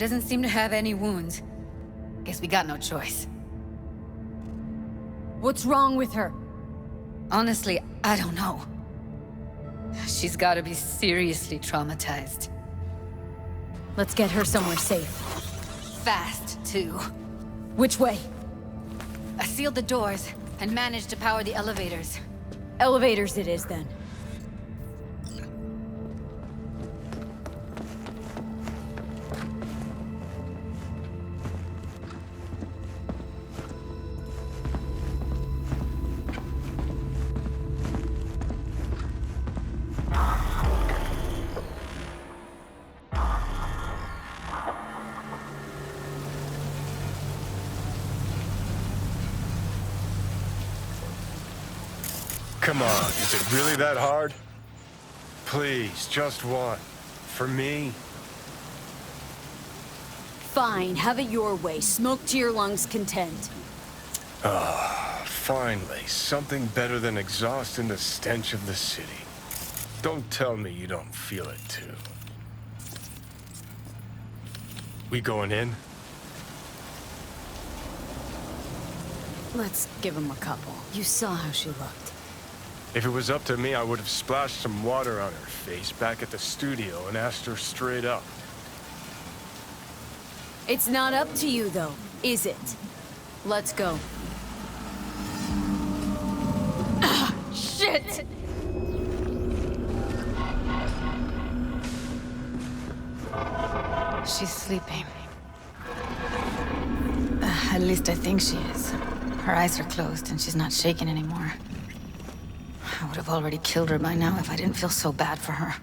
Doesn't seem to have any wounds. Guess we got no choice. What's wrong with her? Honestly, I don't know. She's gotta be seriously traumatized. Let's get her somewhere safe. Fast, too. Which way? I sealed the doors and managed to power the elevators. Elevators it is, then. Come on, is it really that hard? Please, just one. For me? Fine, have it your way. Smoke to your lungs' content. Finally, something better than exhaust and the stench of the city. Don't tell me you don't feel it too. We going in? Let's give him a couple. You saw how she looked. If it was up to me, I would have splashed some water on her face back at the studio and asked her straight up. It's not up to you, though, is it? Let's go. Ah, shit! She's sleeping. At least I think she is. Her eyes are closed and she's not shaking anymore. I would have already killed her by now if I didn't feel so bad for her.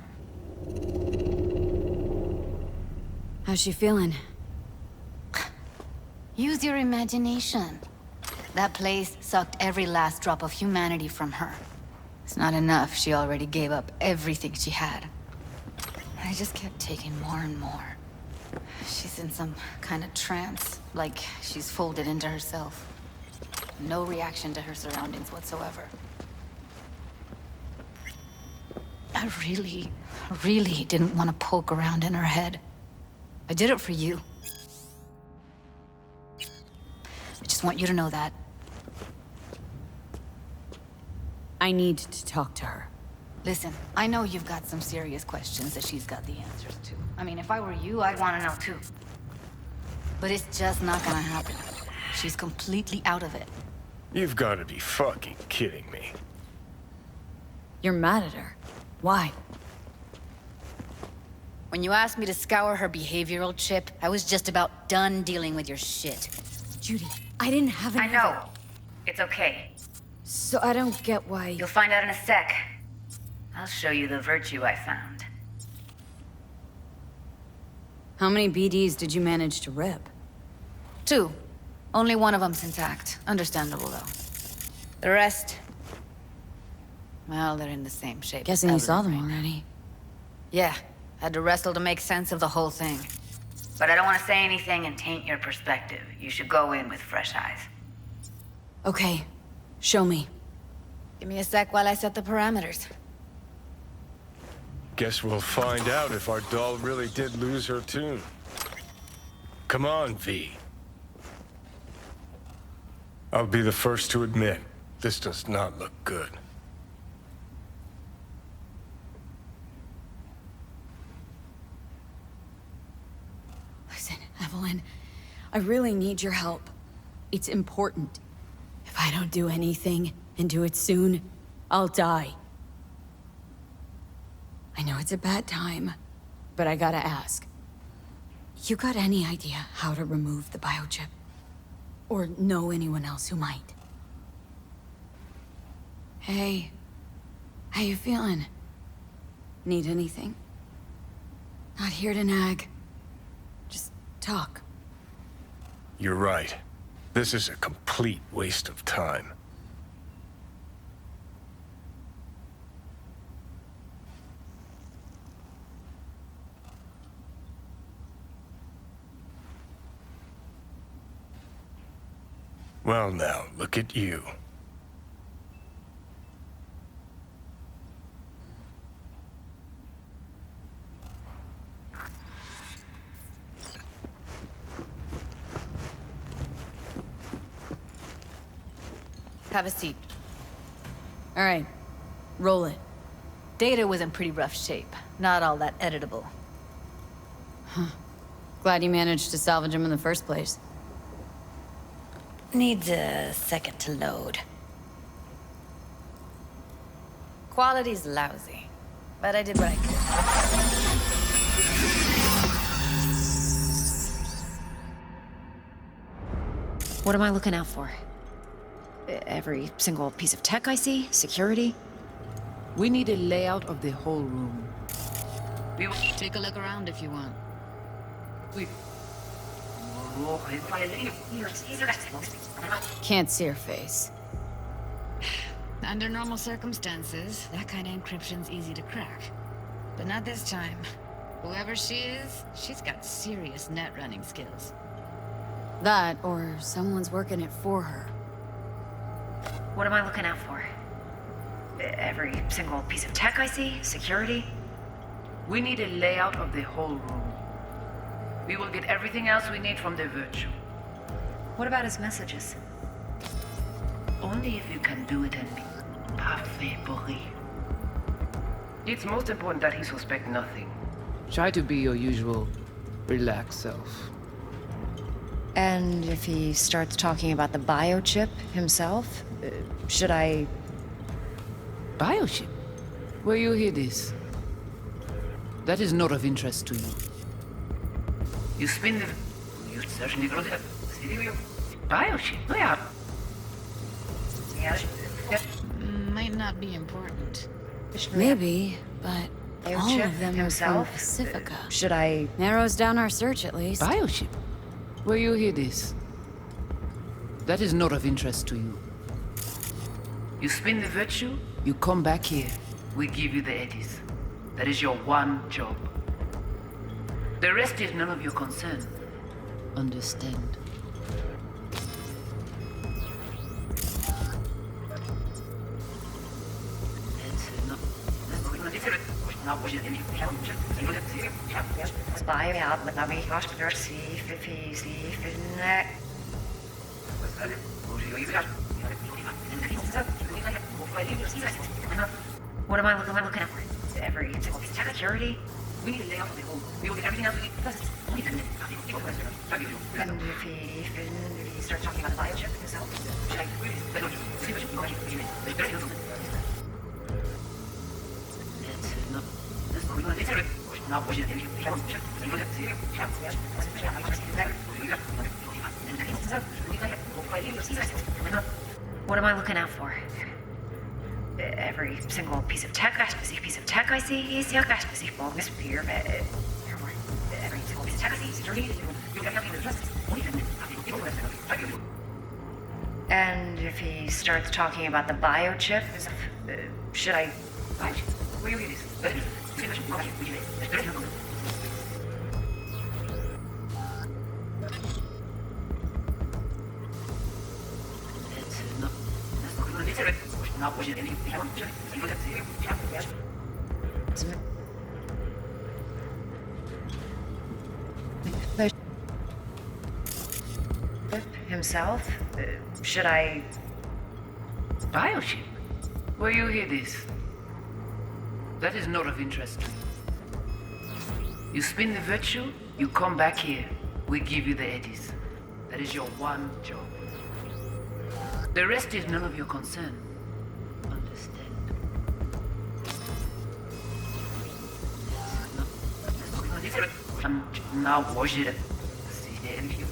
How's she feeling? Use your imagination. That place sucked every last drop of humanity from her. It's not enough, she already gave up everything she had. I just kept taking more and more. She's in some kind of trance, like she's folded into herself. No reaction to her surroundings whatsoever. I really didn't want to poke around in her head. I did it for you. I just want you to know that. I need to talk to her. Listen, I know you've got some serious questions that she's got the answers to. I mean, if I were you, I'd want to know too. But it's just not gonna happen. She's completely out of it. You've got to be fucking kidding me. You're mad at her. Why? When you asked me to scour her behavioral chip, I was just about done dealing with your shit. Judy, I didn't have any... I know. It's okay. So I don't get why... You'll find out in a sec. I'll show you the virtue I found. How many BDs did you manage to rip? 2. Only one of them's intact. Understandable, though. The rest... well, they're in the same shape. Guessing you saw them already. Yeah. Had to wrestle to make sense of the whole thing. But I don't want to say anything and taint your perspective. You should go in with fresh eyes. Okay. Show me. Give me a sec while I set the parameters. Guess we'll find out if our doll really did lose her tune. Come on, V. I'll be the first to admit, this does not look good. Listen, Evelyn, I really need your help. It's important. If I don't do anything, and do it soon, I'll die. I know it's a bad time, but I gotta ask. You got any idea how to remove the biochip? Or know anyone else who might? Hey, how you feeling? Need anything? Not here to nag. Just talk. You're right. This is a complete waste of time. Well now, look at you. Have a seat. All right. Roll it. Data was in pretty rough shape. Not all that editable. Glad you managed to salvage him in the first place. Needs a second to load. Quality's lousy, but I did what I could. What am I looking out for? Every single piece of tech I see? Security? We need a layout of the whole room. We will take a look around if you want. Can't see her face. Under normal circumstances, that kind of encryption's easy to crack. But not this time. Whoever she is, she's got serious net running skills. That, or someone's working it for her. What am I looking out for? Every single piece of tech I see? Security? We need a layout of the whole room. We will get everything else we need from the virtue. What about his messages? Only if you can do it and be parfait pourri. It's most important that he suspect nothing. Try to be your usual, relaxed self. And if he starts talking about the biochip himself, should I... Biochip? Where you hear this? That is not of interest to you. You spin the... You certainly got it. Biochip? Where? Might not be important. Maybe, but all Biochip of them himself? are from Pacifica. Should I... Narrows down our search, at least. Biochip? Where you hear this? That is not of interest to you. You spin the virtue, you come back here. We give you the eddies. That is your one job. The rest is none of your concern. Understand? What am I looking at for? Every single piece of security? We need to lay out the whole. We will get everything else we need. And if he starts talking about the biochip himself? What am I looking out for? Every single piece of tech I see? Every single piece of tech I see? Security? And if he starts talking about the biochip, should I... Himself? Should I... Biochip? Where you hear this? That is not of interest to you. You spin the virtue, you come back here. We give you the eddies. That is your one job. The rest is none of your concern. Understand? Now watch it. Every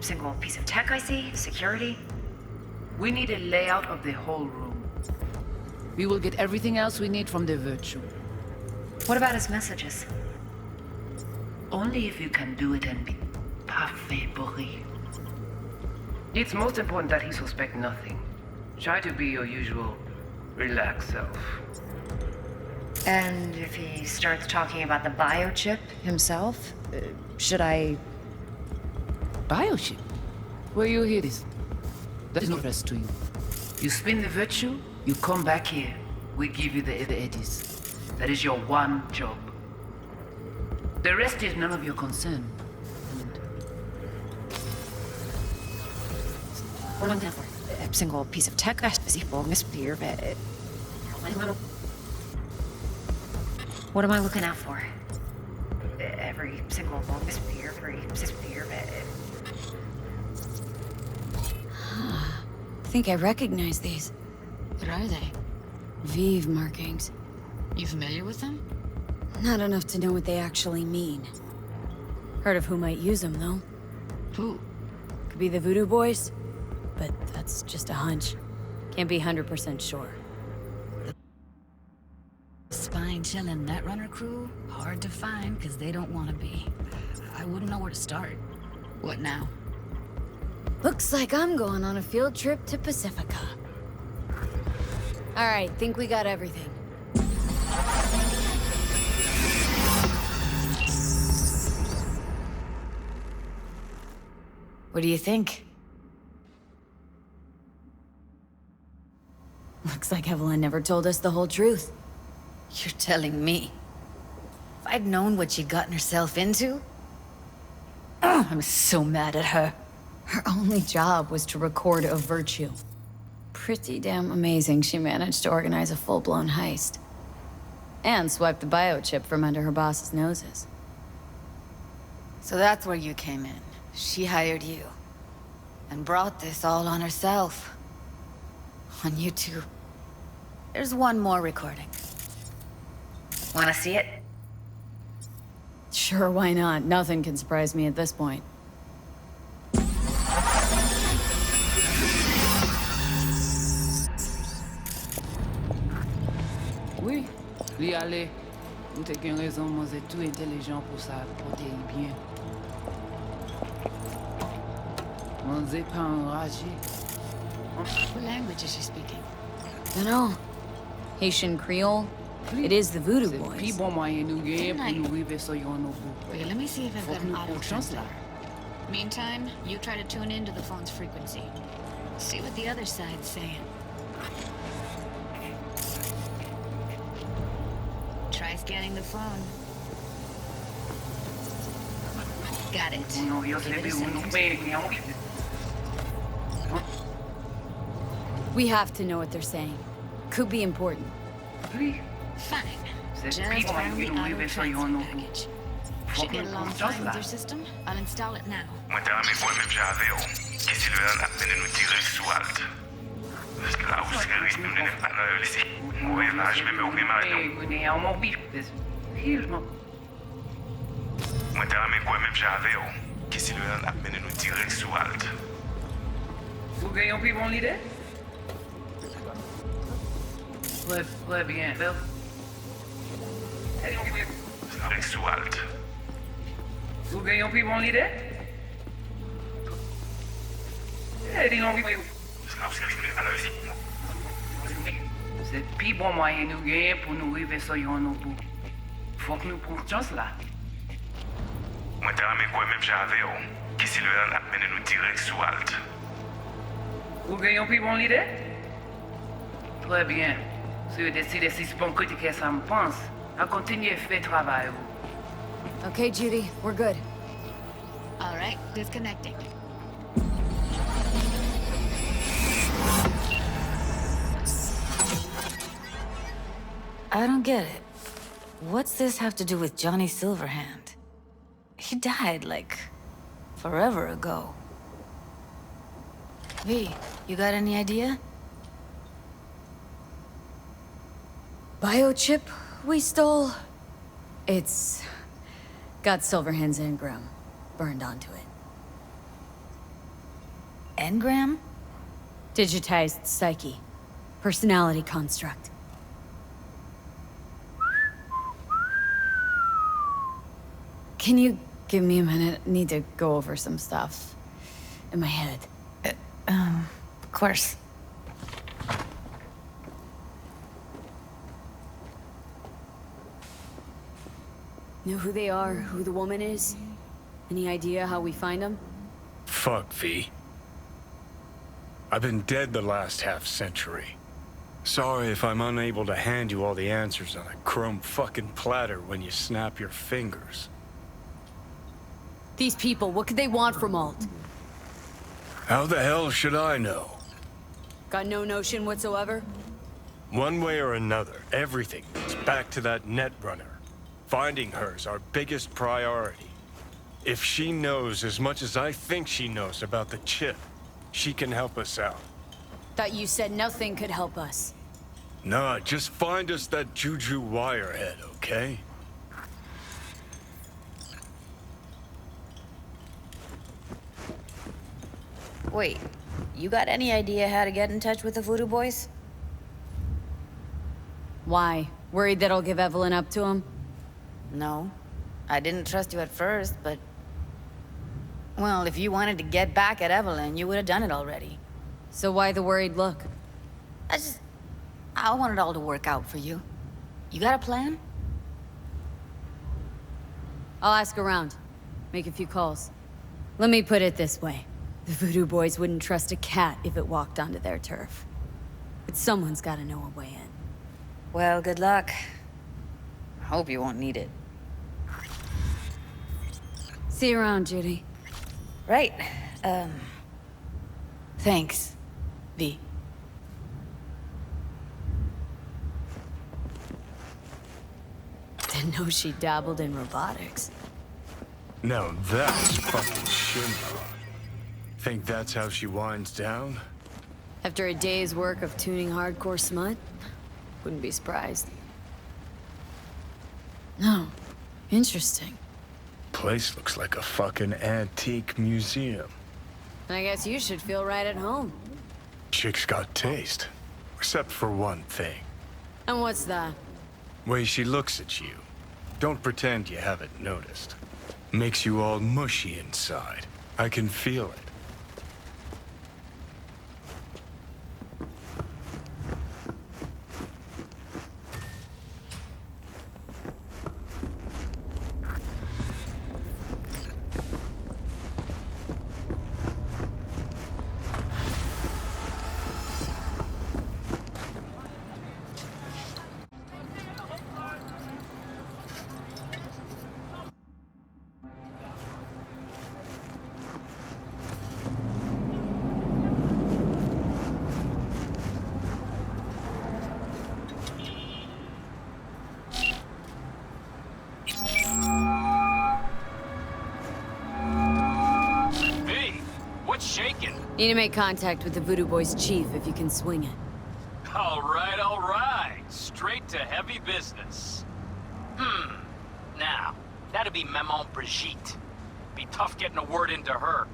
single piece of tech I see? Security? We need a layout of the whole room. We will get everything else we need from the virtue. What about his messages? Only if you can do it and be parfait pourri. It's most important that he suspect nothing. Try to be your usual, relaxed self. And if he starts talking about the biochip himself, should I... Biochip? Where you hear this? That is no interest to you. You spin the virtue, you come back here. We give you the eddies. That is your one job. The rest is none of your concern. What am I for? A single piece of tech What am I looking out for? Every single sphere, every sphere. I think I recognize these. What are they? Vive markings. You familiar with them? Not enough to know what they actually mean. Heard of who might use them, though. Who? Could be the Voodoo Boys, but that's just a hunch. Can't be 100% sure. Spine chillin' Netrunner crew? Hard to find, because they don't want to be. I wouldn't know where to start. What now? Looks like I'm going on a field trip to Pacifica. Alright, think we got everything. What do you think? Looks like Evelyn never told us the whole truth. You're telling me? If I'd known what she'd gotten herself into? I'm so mad at her. Her only job was to record a virtue. Pretty damn amazing she managed to organize a full-blown heist. And swipe the biochip from under her boss's noses. So that's where you came in. She hired you. And brought this all on herself. On you two. There's one more recording. Wanna see it? Sure, why not? Nothing can surprise me at this point. Oui, li ale. Ou te gen raison, moi c'est tout intelligent pour ça, porter bien. Moi c'est pas enragé. What language is she speaking? Dunno. Haitian Creole? It is the Voodoo C'est Boys. plus bon moyen nous gagner pour nous arriver sur yon bout. Wait, let me see if I've got an auto chance là. translator. Meantime, you try to tune into the phone's frequency. See what the other side's saying. Try scanning the phone. Got it. Give it a second. We have to know what they're saying. Could be important. Fine. C'est Just plus bon found the moyen nous auto arriver sur translate yon package. Faut Should que get nous along prenions fine with là. your system. I'll install it now. Mwen te rame pou mèm jave ou, ki si lè an ap mène nou direk sou alt. La ou se risque nou nè pa nan lisi. Mwen vaj mèm ou mèm arè nou. Mwen yon mobile, heal Mwen te rame pou mèm jave ou, ki si lè an ap mène nou direk sou alt. Vous gagnez un plus bon l'idée? Très bien. Direk sou alt. Vous gagnez un plus bon l'idée? La ou se risque nou nè pa nan lisi. C'est le plus bon moyen nous gagner pour nous arriver sur yon bout. Faut que nous prenions chance là. Mwen te rame pou mèm jave ou, ki si lè an ap mène nou direk sou alt. Vous gagnez un plus bon l'idée? Très bien. Si vous décidez si c'est bon que ça me pense, à continuer à faire travail. Okay, Judy, we're good. All right, disconnecting. I don't get it. What's this have to do with Johnny Silverhand? He died, like, forever ago. V, you got any idea? Biochip we stole? It's got Silverhand's engram burned onto it. Engram? Digitized psyche. Personality construct. Can you give me a minute? I need to go over some stuff in my head. Of course. Know who they are, who the woman is? Any idea how we find them? Fuck, V. I've been dead the last half-century. Sorry if I'm unable to hand you all the answers on a chrome fucking platter when you snap your fingers. These people, what could they want from Alt? How the hell should I know? Got no notion whatsoever? One way or another, everything is back to that Netrunner. Finding her's our biggest priority. If she knows as much as I think she knows about the chip, she can help us out. Thought you said nothing could help us. Nah, just find us that Juju wirehead, okay? Wait, you got any idea how to get in touch with the Voodoo Boys? Why? Worried that I'll give Evelyn up to him? No. I didn't trust you at first, but... Well, if you wanted to get back at Evelyn, you would have done it already. So why the worried look? I want it all to work out for you. You got a plan? I'll ask around. Make a few calls. Let me put it this way. The Voodoo Boys wouldn't trust a cat if it walked onto their turf. But someone's gotta know a way in. Well, good luck. Hope you won't need it. See you around, Judy. Right. Thanks, V. Didn't know she dabbled in robotics. Now that's fucking Shinra. Think that's how she winds down? After a day's work of tuning hardcore smut? Wouldn't be surprised. No. Interesting. Place looks like a fucking antique museum. I guess you should feel right at home. Chick's got taste. Except for one thing. And what's that? Way she looks at you. Don't pretend you haven't noticed. Makes you all mushy inside. I can feel it. Need to make contact with the Voodoo Boys chief if you can swing it. All right. Straight to heavy business. Now, that'd be Maman Brigitte. Be tough getting a word into her.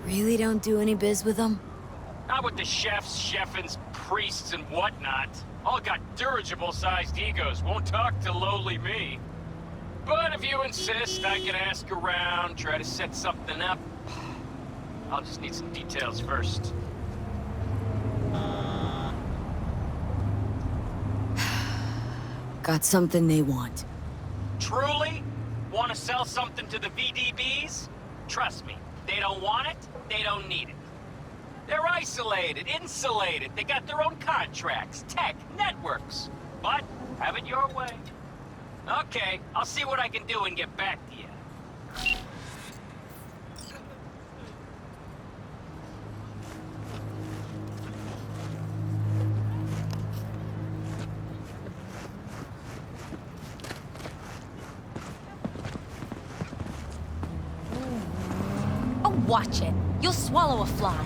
Really don't do any biz with them? Not with the chefs, cheffins, priests, and whatnot. All got dirigible-sized egos, won't talk to lowly me. But if you insist, I can ask around, try to set something up. I'll just need some details first. Got something they want. Truly? Want to sell something to the VDBs? Trust me, they don't want it, they don't need it. They're isolated, insulated, they got their own contracts, tech, networks. But, have it your way. Okay, I'll see what I can do and get back to you. Oh, watch it. You'll swallow a fly.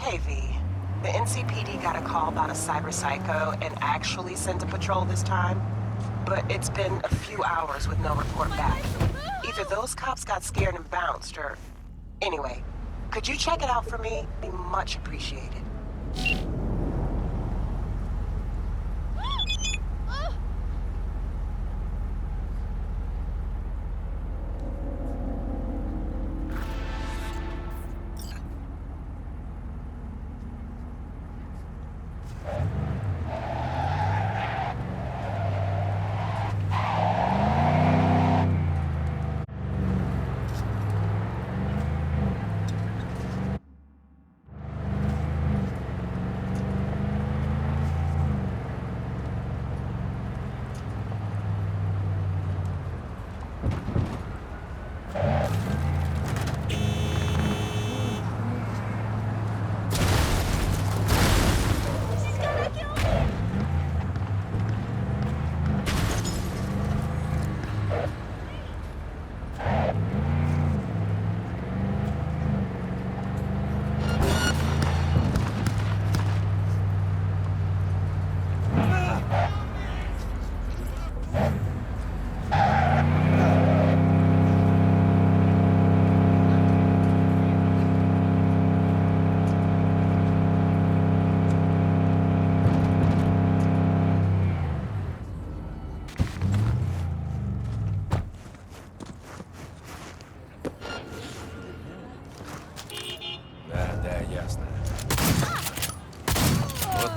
Hey, V. The NCPD got a call about a cyberpsycho and actually sent a patrol this time. But it's been a few hours with no report back. Either those cops got scared and bounced, or... Anyway, could you check it out for me? Be much appreciated.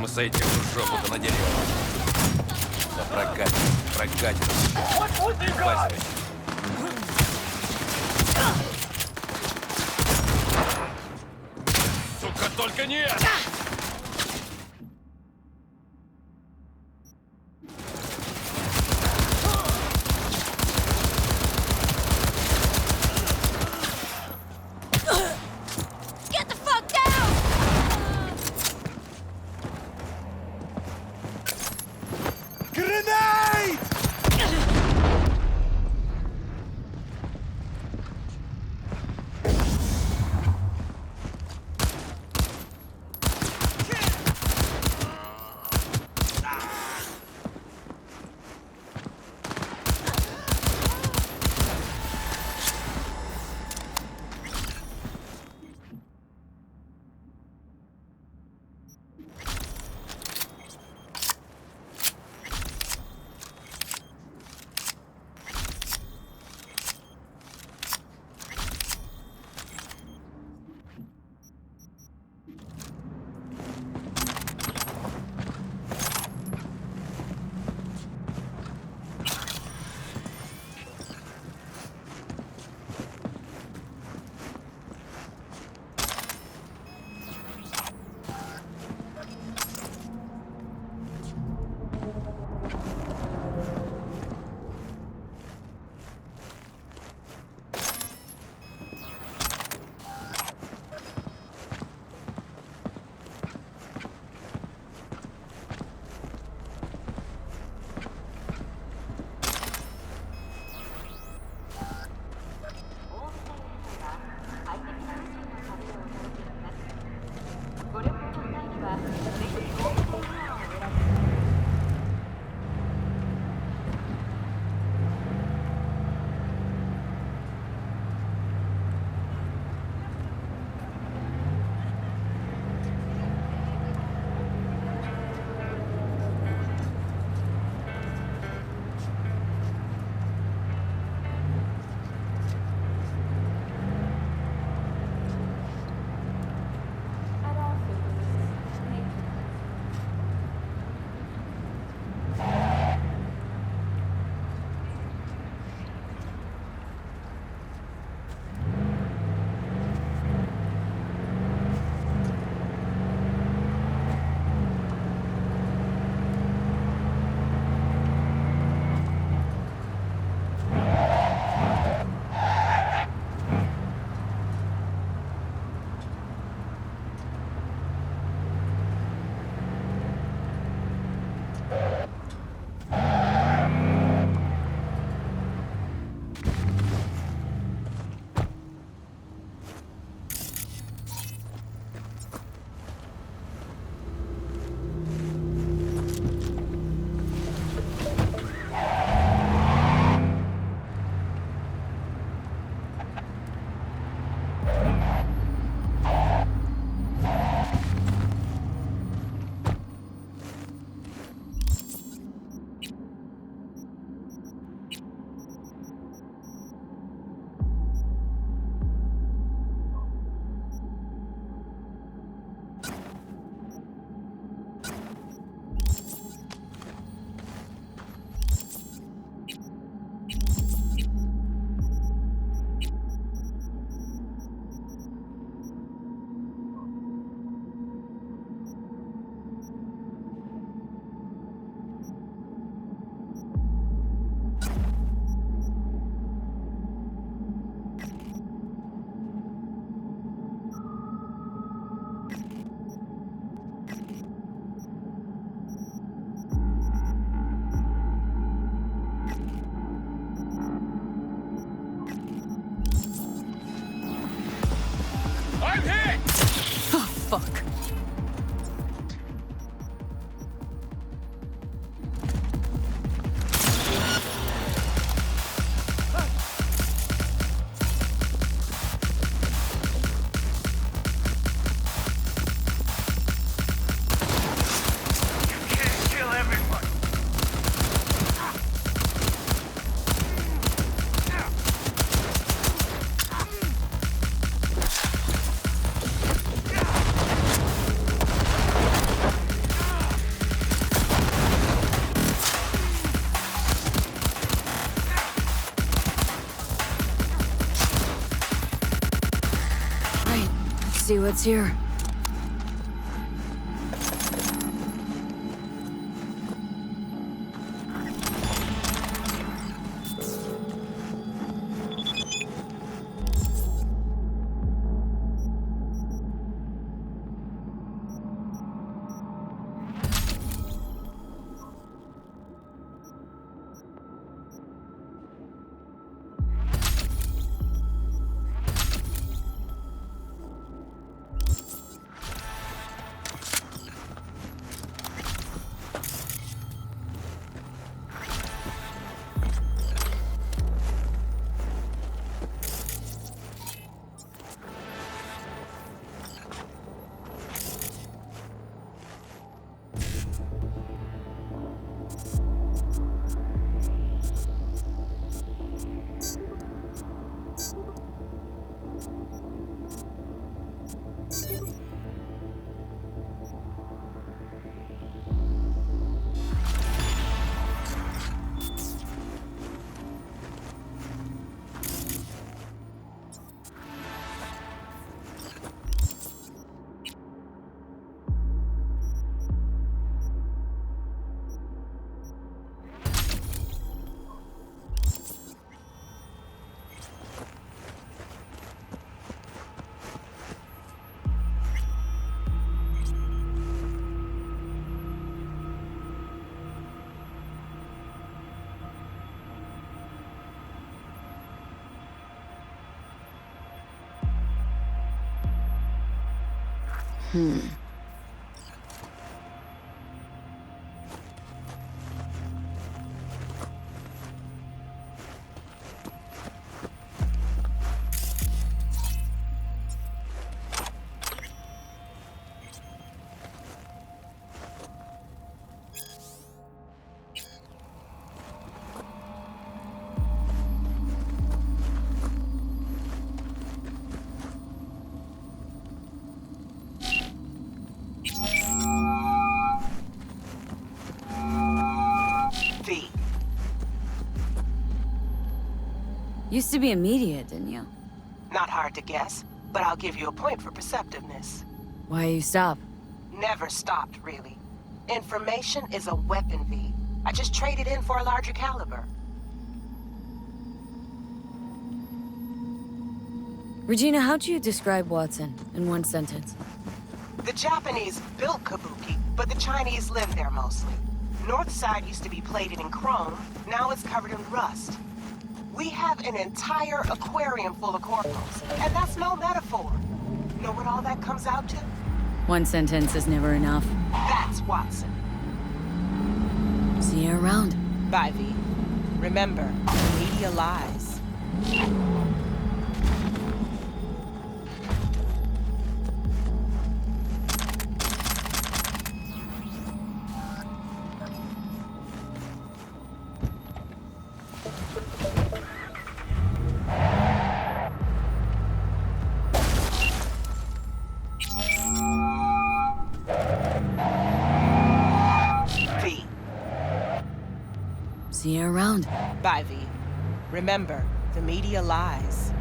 мы сойдем в жопу-то надерем. Да прокатит. Возьми. Сука, только не это! Fuck. see what's here. Used to be immediate, didn't you? Not hard to guess, but I'll give you a point for perceptiveness. Why you stop? Never stopped, really. Information is a weapon, V. I just traded in for a larger caliber. Regina, how'd you describe Watson in one sentence? The Japanese built Kabuki, but the Chinese live there mostly. North side used to be plated in chrome, now it's covered in rust. We have an entire aquarium full of corporals, and that's no metaphor. Know what all that comes out to? One sentence is never enough. That's Watson. See you around. Bye, V. Remember, the media lies. See you around. Bye, V. Remember, the media lies.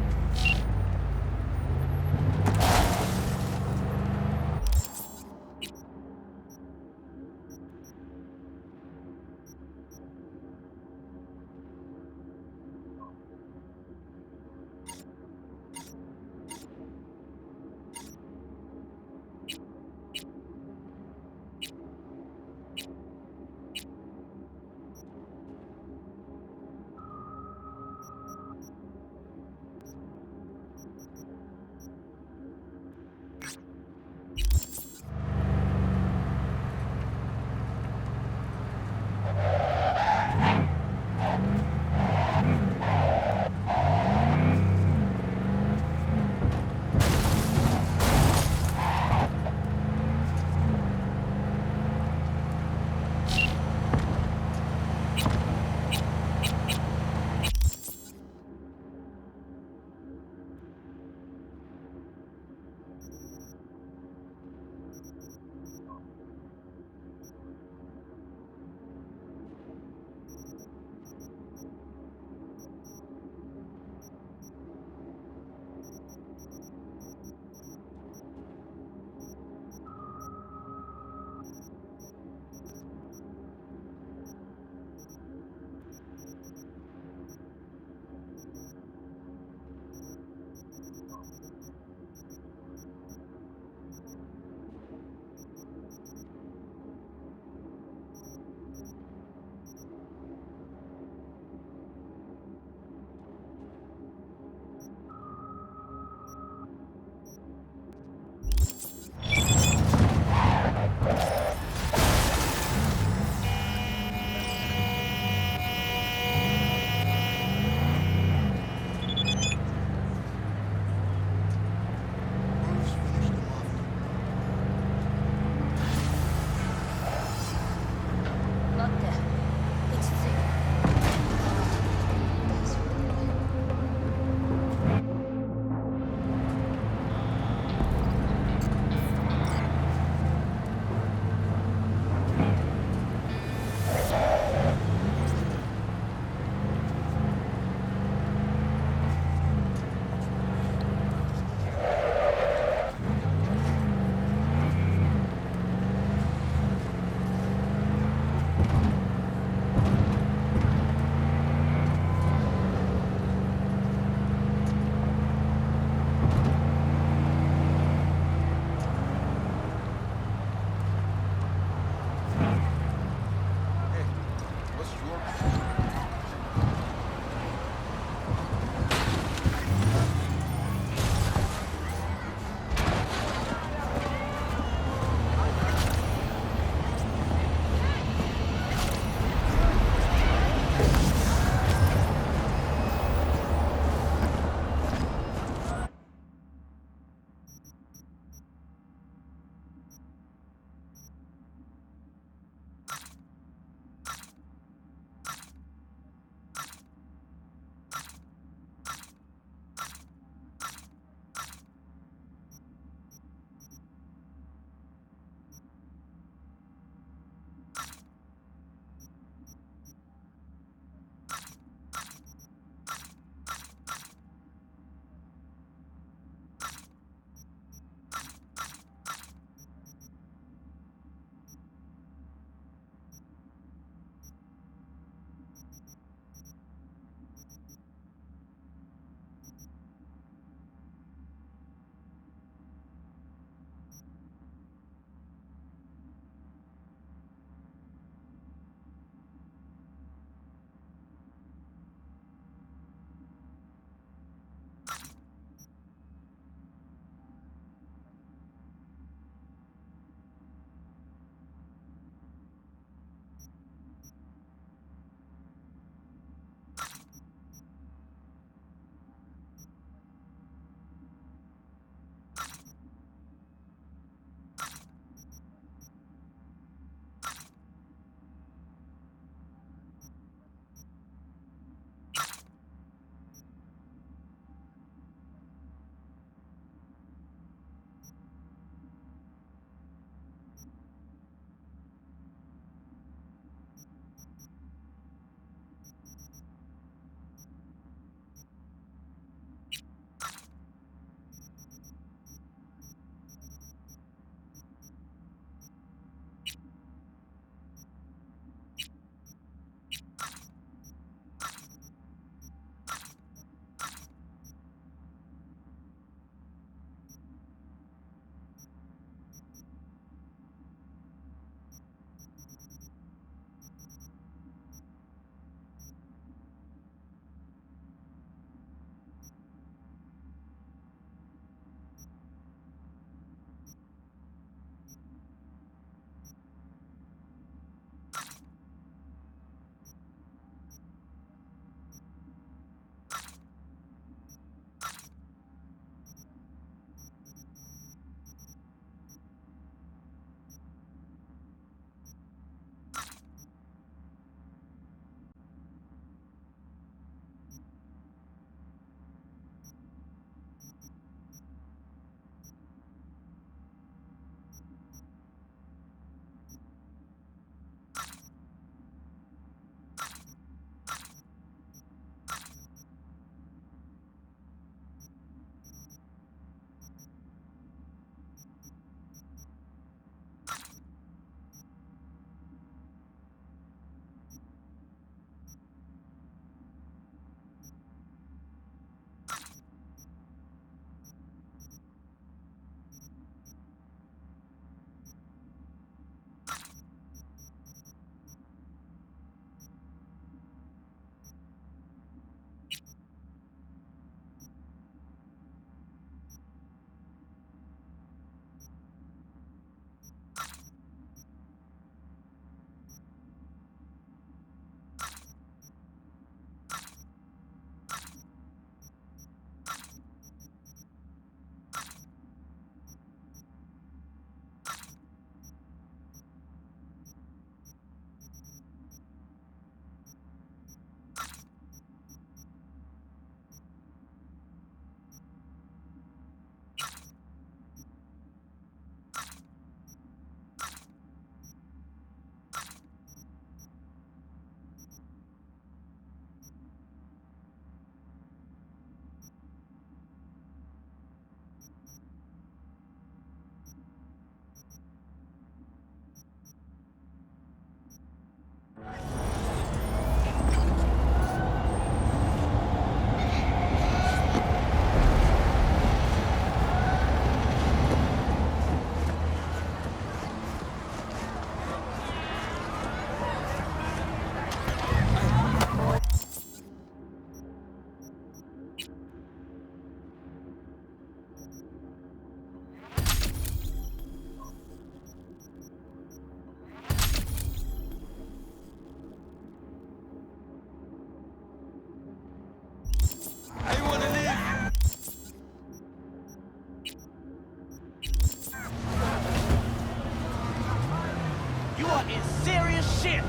are in serious shit.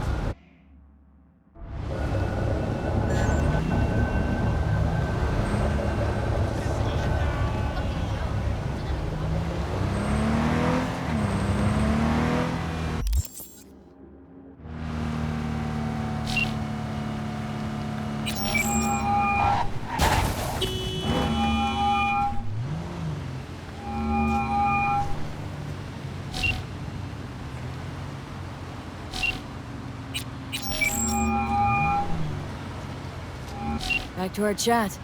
Back to our chat.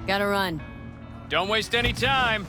Gotta run. Don't waste any time.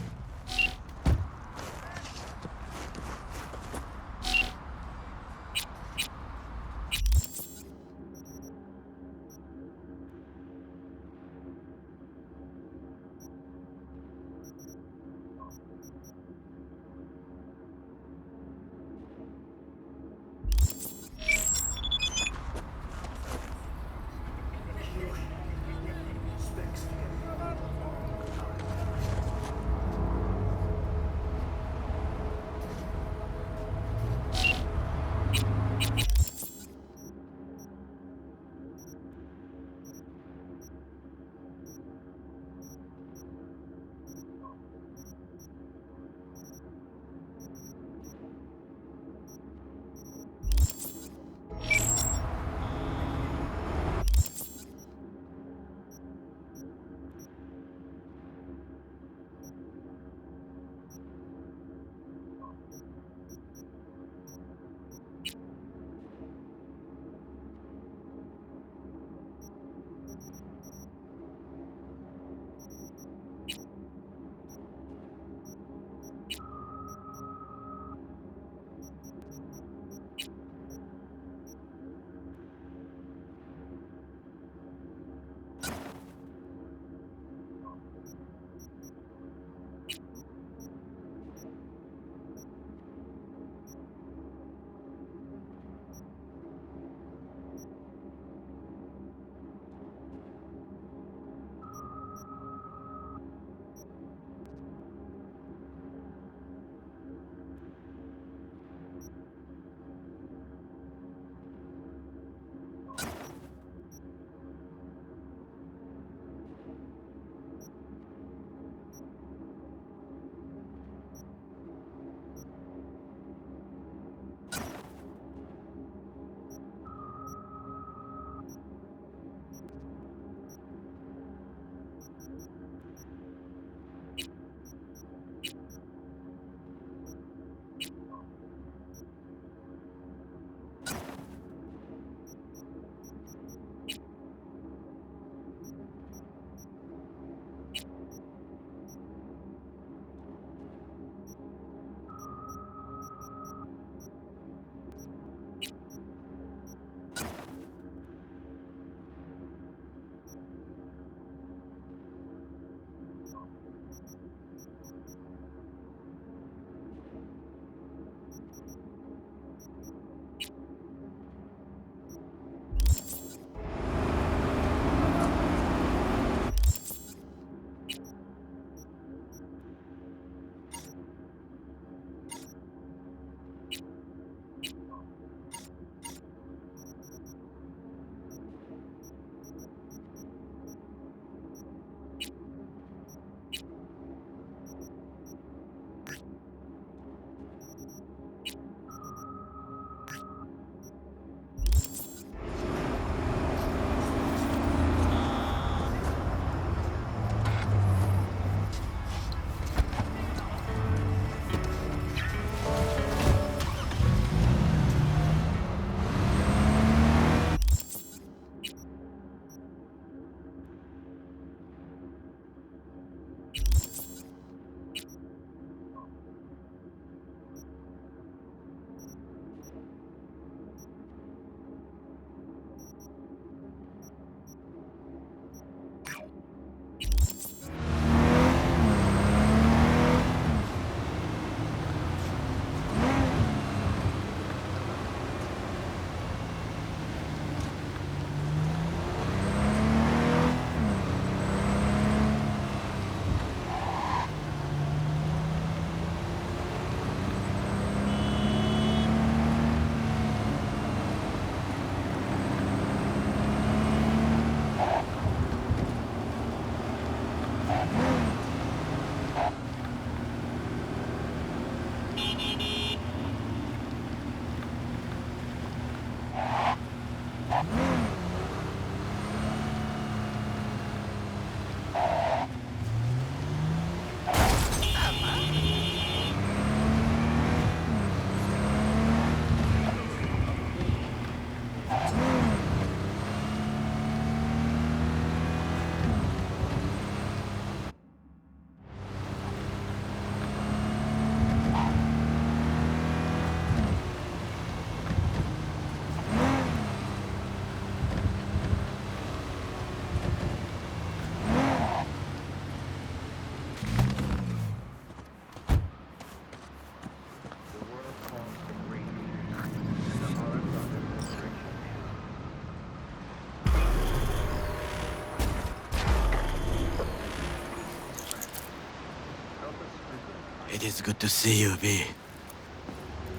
It is good to see you, V.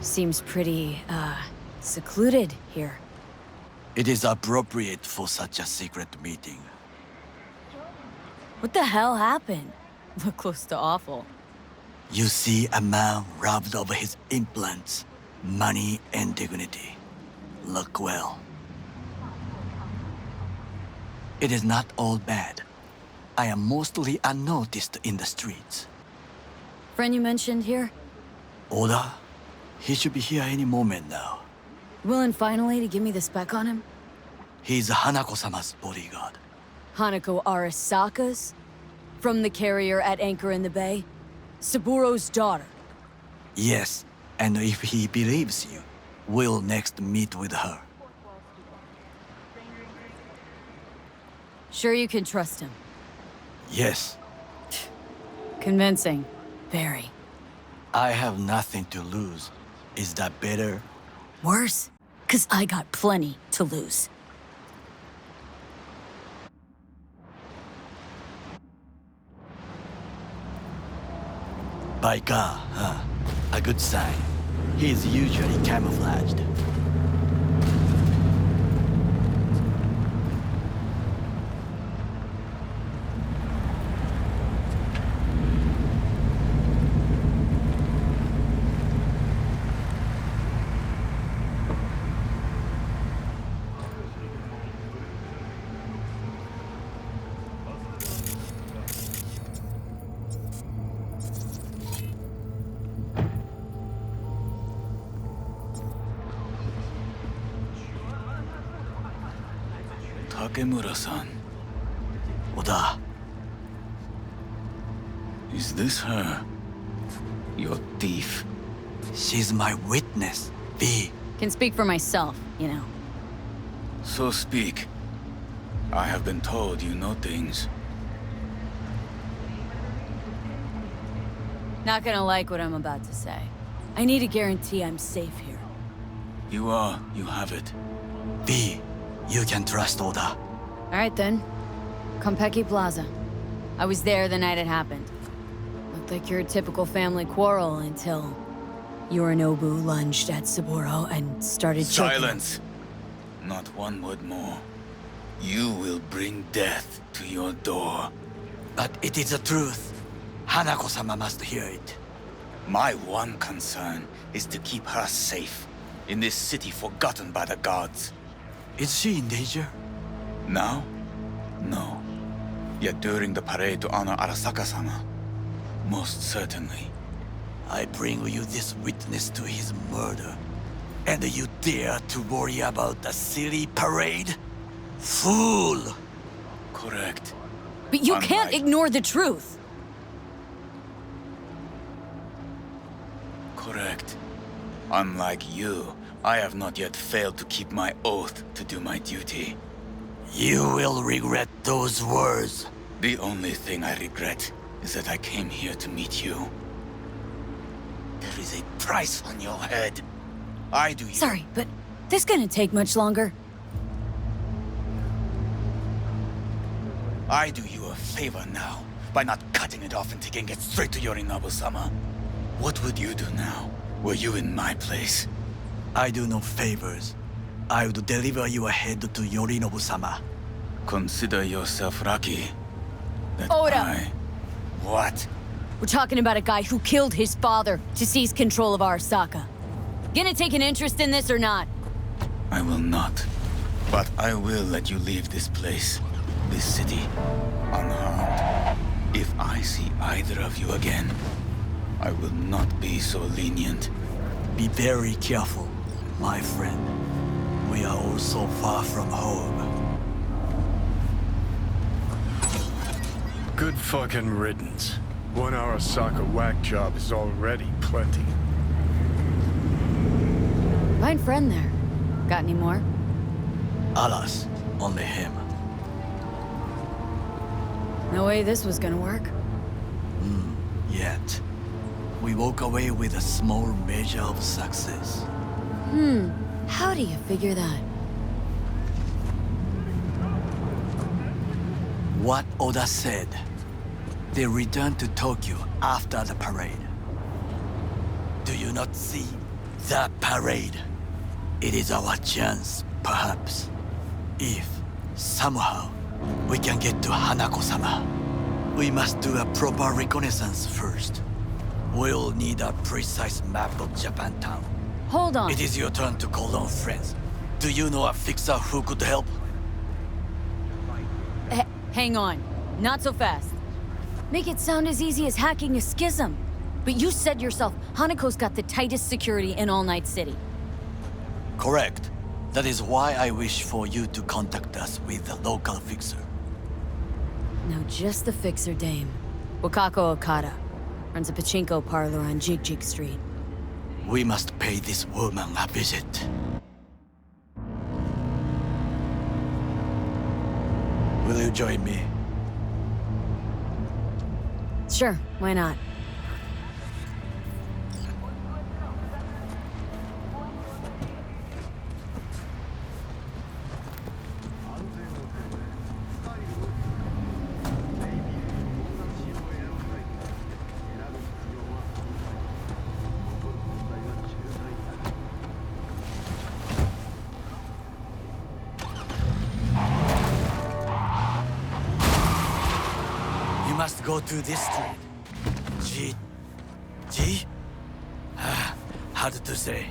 Seems pretty, secluded here. It is appropriate for such a secret meeting. What the hell happened? Look close to awful. You see a man robbed of his implants, money and dignity. Look well. It is not all bad. I am mostly unnoticed in the streets. Friend you mentioned here? Oda? He should be here any moment now. Willing finally to give me the spec on him? He's Hanako-sama's bodyguard. Hanako Arasaka's? From the carrier at anchor in the bay? Saburo's daughter? Yes, and if he believes you, we'll next meet with her. Sure you can trust him? Yes. Convincing. Very. I have nothing to lose. Is that better? Worse? 'Cause I got plenty to lose. By God, huh? A good sign. He is usually camouflaged. Takemura-san. Oda. Is this her? Your thief? She's my witness, V. Can speak for myself, you know. So speak. I have been told you know things. Not gonna like what I'm about to say. I need a guarantee I'm safe here. You are. You have it. V, you can trust Oda. Alright then. Konpeki Plaza. I was there the night it happened. Looked like your typical family quarrel until Yorinobu lunged at Saburo and started choking. Silence! Not one word more. You will bring death to your door. But it is the truth. Hanako-sama must hear it. My one concern is to keep her safe in this city forgotten by the gods. Is she in danger? Now? No. Yet during the parade to honor Arasaka-sama, most certainly. I bring you this witness to his murder. And you dare to worry about a silly parade? Fool! Correct. But you can't ignore the truth! Correct. Unlike you, I have not yet failed to keep my oath to do my duty. You will regret those words. The only thing I regret is that I came here to meet you. There is a price on your head. I do you. Sorry, but this gonna take much longer. I do you a favor now by not cutting it off and taking it straight to Yorinobu-sama. What would you do now, were you in my place? I do no favors. I would deliver your head to Yorinobu-sama. Consider yourself lucky that Oda! What? We're talking about a guy who killed his father to seize control of Arasaka. Gonna take an interest in this or not? I will not. But I will let you leave this place, this city, unharmed. If I see either of you again, I will not be so lenient. Be very careful, my friend. We are all so far from home. Good fucking riddance. One Arasaka whack job is already plenty. Fine friend there. Got any more? Alas, only him. No way this was gonna work. Yet. We walk away with a small measure of success. How do you figure that? What Oda said. They returned to Tokyo after the parade. Do you not see that parade? It is our chance, perhaps. If, somehow, we can get to Hanako-sama. We must do a proper reconnaissance first. We'll need a precise map of Japantown. Hold on. It is your turn to call on friends. Do you know a fixer who could help? Hang on. Not so fast. Make it sound as easy as hacking a schism. But you said yourself, Hanako's got the tightest security in All Night City. Correct. That is why I wish for you to contact us with the local fixer. Now just the fixer dame. Wakaka Okada. Runs a pachinko parlor on Jig Street. We must pay this woman a visit. Will you join me? Sure, why not? Must go to this street. G? Hard to say.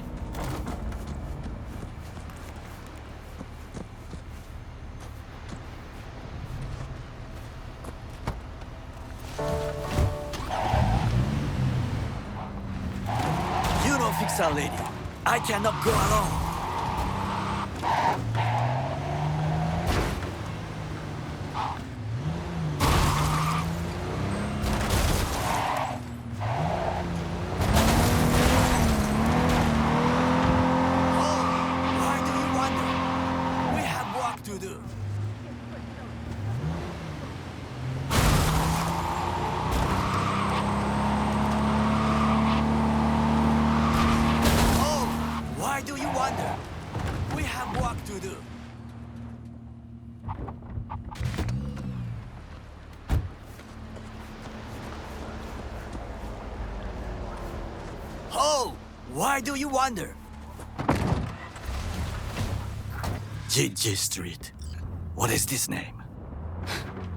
You know, fixer lady, I cannot go alone. Why do you wonder? J Street. What is this name?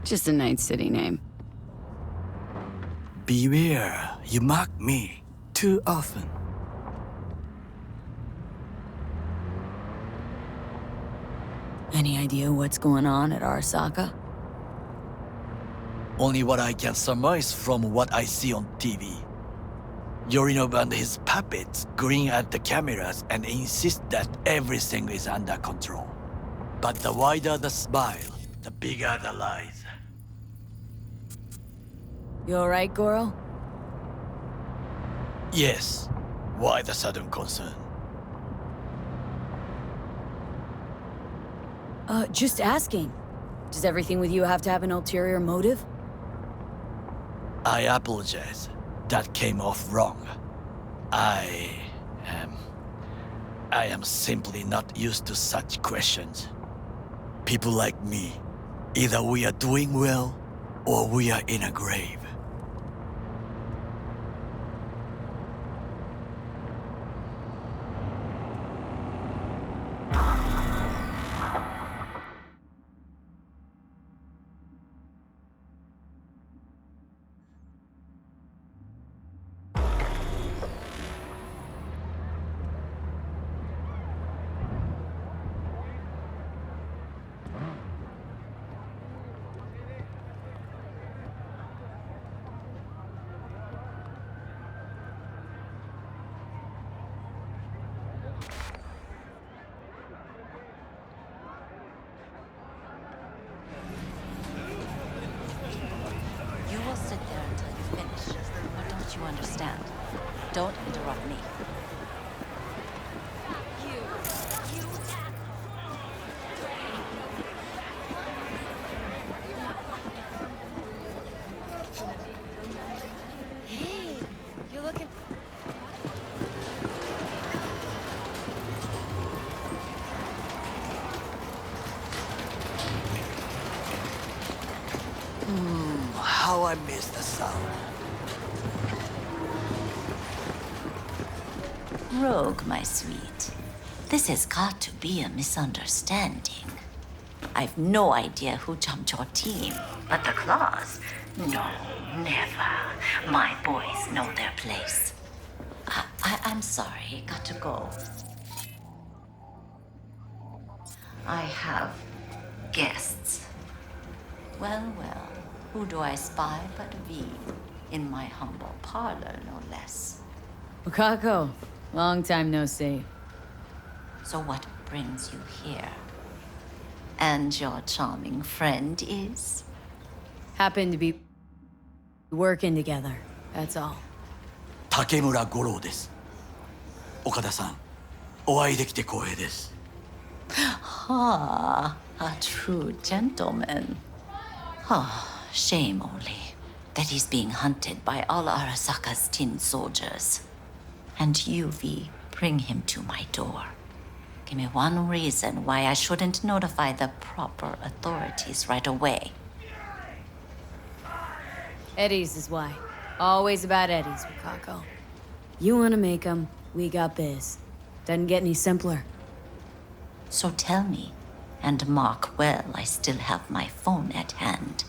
Just a Night City name. Beware, you mock me too often. Any idea what's going on at Arasaka? Only what I can surmise from what I see on TV. Yorinobu and his puppets grin at the cameras and insist that everything is under control. But the wider the smile, the bigger the lies. You alright, Goro? Yes. Why the sudden concern? Just asking. Does everything with you have to have an ulterior motive? I apologize. That came off wrong. I am simply not used to such questions. People like me, either we are doing well, or we are in a grave. Understand. Don't interrupt me. Hey, you're looking... How I miss the sound. Rogue, my sweet. This has got to be a misunderstanding. I've no idea who jumped your team, but the claws? No, never. My boys know their place. I'm sorry, got to go. I have guests. Well, who do I spy but V? In my humble parlor, no less. Wakako, long time no see. So what brings you here? And your charming friend is? Happen to be working together, that's all. Takemura Goro です。岡田さん、お会いできて光栄です。Ah, a true gentleman. Ah, shame only that he's being hunted by all Arasaka's tin soldiers. And you, V, bring him to my door. Give me one reason why I shouldn't notify the proper authorities right away. Eddie's is why. Always about Eddie's, Wakako. You wanna make them, we got biz. Doesn't get any simpler. So tell me, and mark well I still have my phone at hand.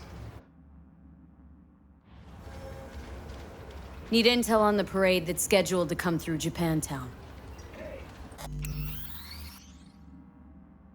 Need intel on the parade that's scheduled to come through Japantown.